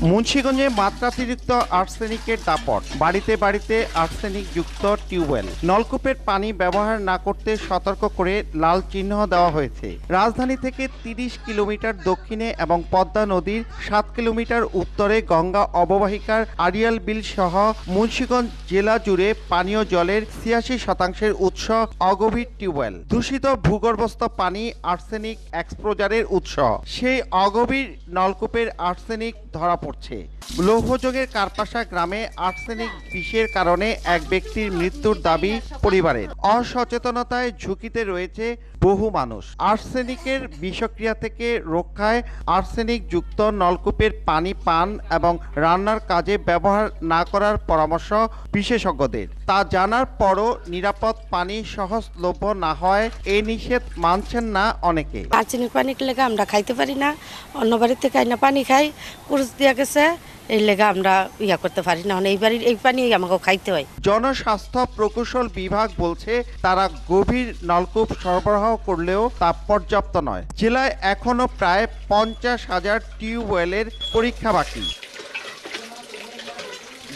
মুন্সিগঞ্জে মাত্রাতিরিক্ত আর্সেনিকের দাপট, বাড়িতে বাড়িতে আর্সেনিক যুক্ত টিউবওয়েল। নলকূপের পানি ব্যবহার না করতে সতর্ক করে লাল চিহ্ন দেওয়া হয়েছে। রাজধানী থেকে ৩০ কিলোমিটার দক্ষিণে এবং পদ্মা নদীর ৭ কিলোমিটার উত্তরে গঙ্গা অববাহিকার আড়িয়াল বিল সহ মুন্সিগঞ্জ জেলা জুড়ে পানীয় জলের ৮৬% উৎস অগভীর টিউবওয়েল। দূষিত ভূগর্ভস্থ পানি আর্সেনিক এক্সপোজারের উৎস। সেই অগভীর নলকূপের আর্সেনিক ধরা পড়ছে। লৌহজংয়ের কারপাশা গ্রামে আর্সেনিক বিষের কারণে এক ব্যক্তির মৃত্যুর দাবি পরিবারের। অসচেতনতায় ঝুঁকিতে রয়েছে বহু মানুষ। আর্সেনিকের বিষক্রিয়া থেকে রক্ষায় আর্সেনিক যুক্ত নলকূপের পানি পান এবং রান্নার কাজে ব্যবহার না করার পরামর্শ বিশেষজ্ঞদের। তা জানার পরও নিরাপদ পানি সহজলভ্য না হয় এ নিষেধ মানছেন না অনেকে। আর্সেনিক পানি লেগে আমরা খাইতে পারি না, অন্য বাড়ির থেকে আইনা পানি খাই, কুরুচ দিয়া গেছে, এই লেগে আমরা করতে পারি না। এই বাড়ির এই পানি আমাকে খাইতে হয়। জনস্বাস্থ্য প্রকৌশল বিভাগ বলছে তারা গভীর নলকূপ সরবরাহ করলেও তা পর্যাপ্ত নয়। জেলায় এখনো প্রায় ৫০,০০০ টিউবওয়েলের পরীক্ষা বাকি।